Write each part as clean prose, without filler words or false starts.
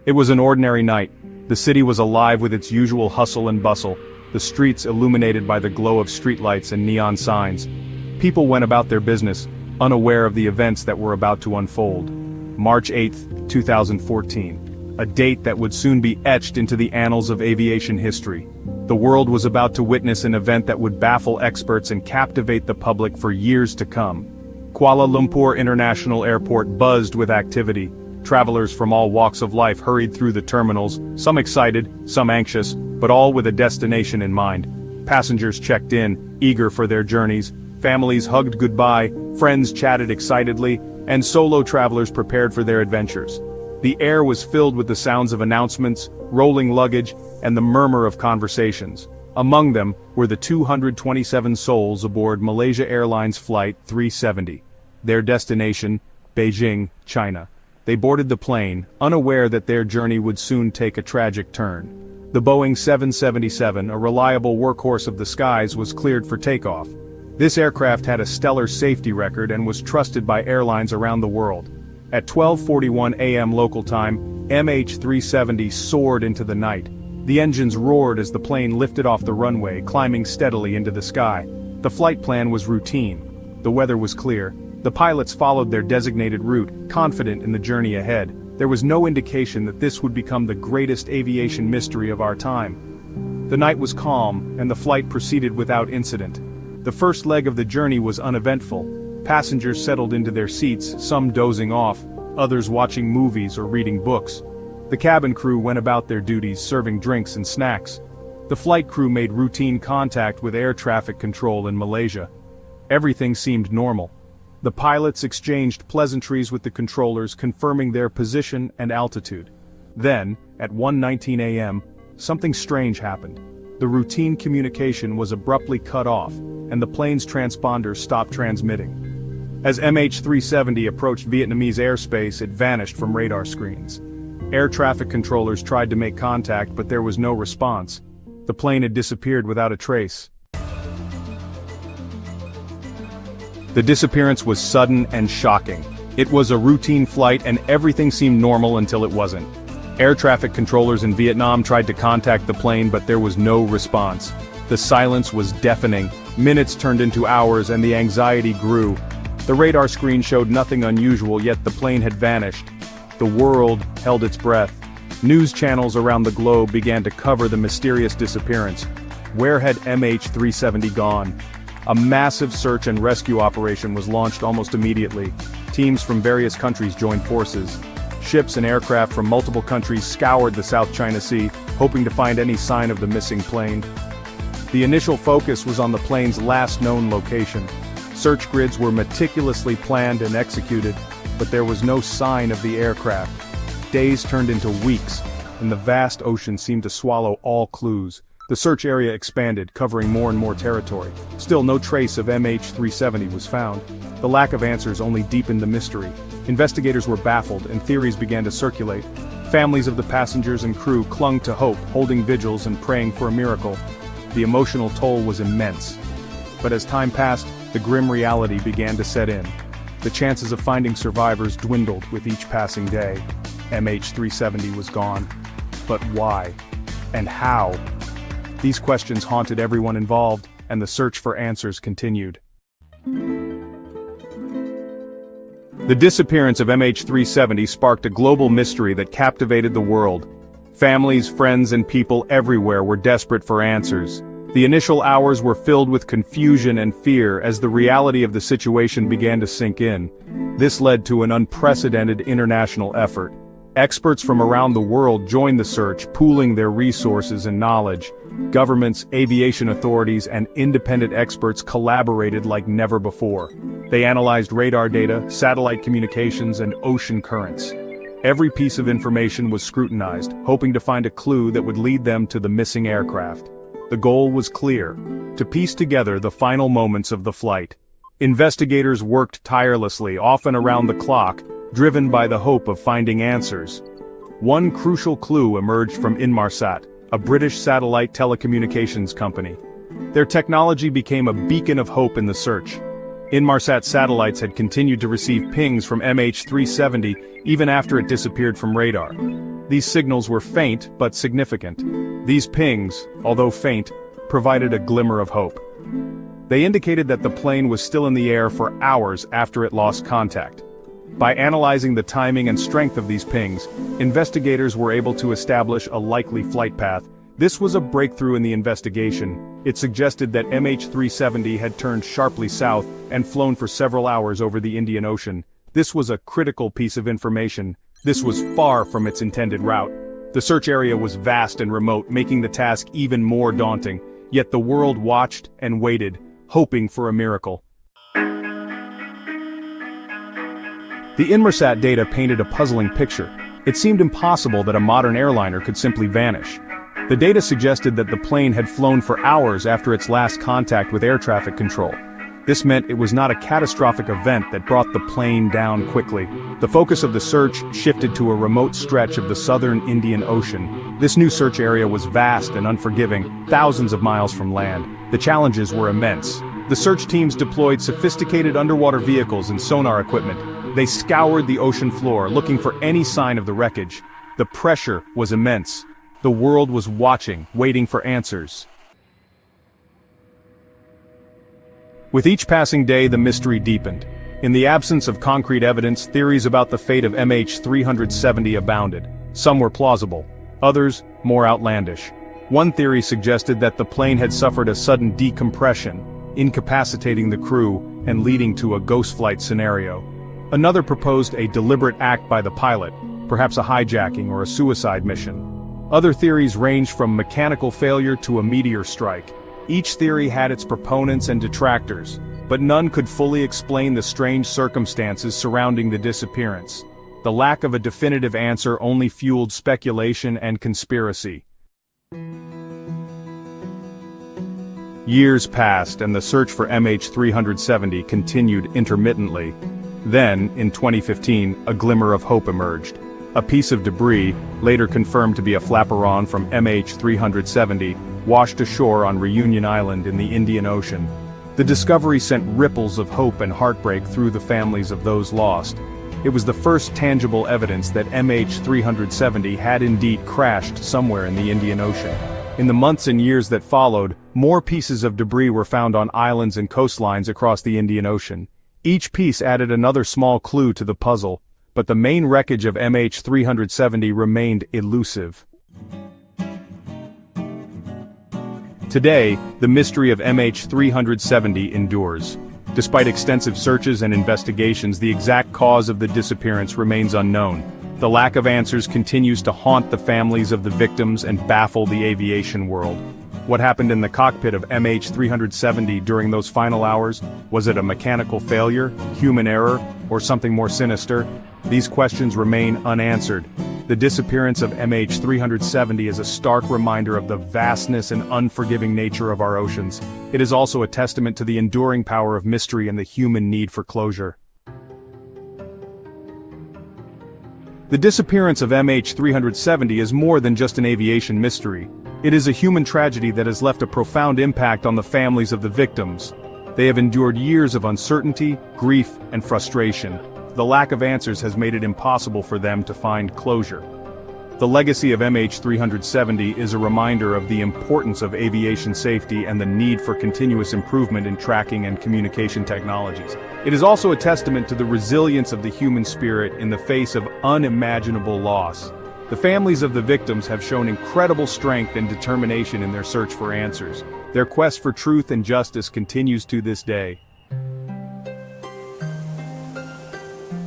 It was an ordinary night. The city was alive with its usual hustle and bustle, the streets illuminated by the glow of streetlights and neon signs. People went about their business, unaware of the events that were about to unfold. March 8, 2014. A date that would soon be etched into the annals of aviation history. The world was about to witness an event that would baffle experts and captivate the public for years to come. Kuala Lumpur International Airport buzzed with activity. Travelers from all walks of life hurried through the terminals, some excited, some anxious, but all with a destination in mind. Passengers checked in, eager for their journeys. Families hugged goodbye, friends chatted excitedly, and solo travelers prepared for their adventures. The air was filled with the sounds of announcements, rolling luggage, and the murmur of conversations. Among them were the 227 souls aboard Malaysia Airlines Flight 370. Their destination, Beijing, China. They boarded the plane, unaware that their journey would soon take a tragic turn. The Boeing 777, a reliable workhorse of the skies, was cleared for takeoff. This aircraft had a stellar safety record and was trusted by airlines around the world. At 12:41 a.m. local time, MH370 soared into the night. The engines roared as the plane lifted off the runway, climbing steadily into the sky. The flight plan was routine. The weather was clear. The pilots followed their designated route, confident in the journey ahead. There was no indication that this would become the greatest aviation mystery of our time. The night was calm, and the flight proceeded without incident. The first leg of the journey was uneventful. Passengers settled into their seats, some dozing off, others watching movies or reading books. The cabin crew went about their duties, serving drinks and snacks. The flight crew made routine contact with air traffic control in Malaysia. Everything seemed normal. The pilots exchanged pleasantries with the controllers, confirming their position and altitude. Then, at 1:19 a.m., something strange happened. The routine communication was abruptly cut off, and the plane's transponders stopped transmitting. As MH370 approached Vietnamese airspace, it vanished from radar screens. Air traffic controllers tried to make contact, but there was no response. The plane had disappeared without a trace. The disappearance was sudden and shocking. It was a routine flight and everything seemed normal until it wasn't. Air traffic controllers in Vietnam tried to contact the plane, but there was no response. The silence was deafening. Minutes turned into hours and the anxiety grew. The radar screen showed nothing unusual, yet the plane had vanished. The world held its breath. News channels around the globe began to cover the mysterious disappearance. Where had MH370 gone? A massive search and rescue operation was launched almost immediately. Teams from various countries joined forces. Ships and aircraft from multiple countries scoured the South China Sea, hoping to find any sign of the missing plane. The initial focus was on the plane's last known location. Search grids were meticulously planned and executed, but there was no sign of the aircraft. Days turned into weeks, and the vast ocean seemed to swallow all clues. The search area expanded, covering more and more territory. Still, no trace of MH370 was found. The lack of answers only deepened the mystery. Investigators were baffled, and theories began to circulate. Families of the passengers and crew clung to hope, holding vigils and praying for a miracle. The emotional toll was immense. But as time passed, the grim reality began to set in. The chances of finding survivors dwindled with each passing day. MH370 was gone. But why? And how? These questions haunted everyone involved, and the search for answers continued. The disappearance of MH370 sparked a global mystery that captivated the world. Families, friends, and people everywhere were desperate for answers. The initial hours were filled with confusion and fear as the reality of the situation began to sink in. This led to an unprecedented international effort. Experts from around the world joined the search, pooling their resources and knowledge. Governments, aviation authorities, and independent experts collaborated like never before. They analyzed radar data, satellite communications, and ocean currents. Every piece of information was scrutinized, hoping to find a clue that would lead them to the missing aircraft. The goal was clear: to piece together the final moments of the flight. Investigators worked tirelessly, often around the clock, driven by the hope of finding answers. One crucial clue emerged from Inmarsat, a British satellite telecommunications company. Their technology became a beacon of hope in the search. Inmarsat satellites had continued to receive pings from MH370 even after it disappeared from radar. These signals were faint but significant. These pings, although faint, provided a glimmer of hope. They indicated that the plane was still in the air for hours after it lost contact. By analyzing the timing and strength of these pings, investigators were able to establish a likely flight path. This was a breakthrough in the investigation. It suggested that MH370 had turned sharply south and flown for several hours over the Indian Ocean. This was a critical piece of information. This was far from its intended route. The search area was vast and remote, making the task even more daunting. Yet the world watched and waited, hoping for a miracle. The Inmarsat data painted a puzzling picture. It seemed impossible that a modern airliner could simply vanish. The data suggested that the plane had flown for hours after its last contact with air traffic control. This meant it was not a catastrophic event that brought the plane down quickly. The focus of the search shifted to a remote stretch of the southern Indian Ocean. This new search area was vast and unforgiving, thousands of miles from land. The challenges were immense. The search teams deployed sophisticated underwater vehicles and sonar equipment. They scoured the ocean floor, looking for any sign of the wreckage. The pressure was immense. The world was watching, waiting for answers. With each passing day, the mystery deepened. In the absence of concrete evidence, theories about the fate of MH370 abounded. Some were plausible, others more outlandish. One theory suggested that the plane had suffered a sudden decompression, incapacitating the crew and leading to a ghost flight scenario. Another proposed a deliberate act by the pilot, perhaps a hijacking or a suicide mission. Other theories ranged from mechanical failure to a meteor strike. Each theory had its proponents and detractors, but none could fully explain the strange circumstances surrounding the disappearance. The lack of a definitive answer only fueled speculation and conspiracy. Years passed and the search for MH370 continued intermittently. Then, in 2015, a glimmer of hope emerged. A piece of debris, later confirmed to be a flaperon from MH370, washed ashore on Reunion Island in the Indian Ocean. The discovery sent ripples of hope and heartbreak through the families of those lost. It was the first tangible evidence that MH370 had indeed crashed somewhere in the Indian Ocean. In the months and years that followed, more pieces of debris were found on islands and coastlines across the Indian Ocean. Each piece added another small clue to the puzzle, but the main wreckage of MH370 remained elusive. Today, the mystery of MH370 endures. Despite extensive searches and investigations, the exact cause of the disappearance remains unknown. The lack of answers continues to haunt the families of the victims and baffle the aviation world. What happened in the cockpit of MH370 during those final hours? Was it a mechanical failure, human error, or something more sinister? These questions remain unanswered. The disappearance of MH370 is a stark reminder of the vastness and unforgiving nature of our oceans. It is also a testament to the enduring power of mystery and the human need for closure. The disappearance of MH370 is more than just an aviation mystery. It is a human tragedy that has left a profound impact on the families of the victims. They have endured years of uncertainty, grief, and frustration. The lack of answers has made it impossible for them to find closure. The legacy of MH370 is a reminder of the importance of aviation safety and the need for continuous improvement in tracking and communication technologies. It is also a testament to the resilience of the human spirit in the face of unimaginable loss. The families of the victims have shown incredible strength and determination in their search for answers. Their quest for truth and justice continues to this day.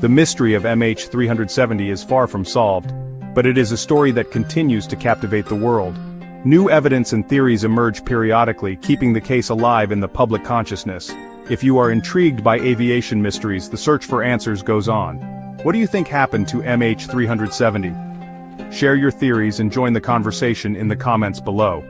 The mystery of MH370 is far from solved, but it is a story that continues to captivate the world. New evidence and theories emerge periodically, keeping the case alive in the public consciousness. If you are intrigued by aviation mysteries, the search for answers goes on. What do you think happened to MH370? Share your theories and join the conversation in the comments below.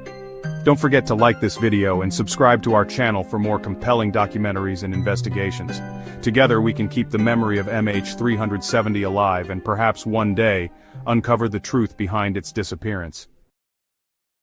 Don't forget to like this video and subscribe to our channel for more compelling documentaries and investigations. Together we can keep the memory of MH370 alive and perhaps one day, uncover the truth behind its disappearance.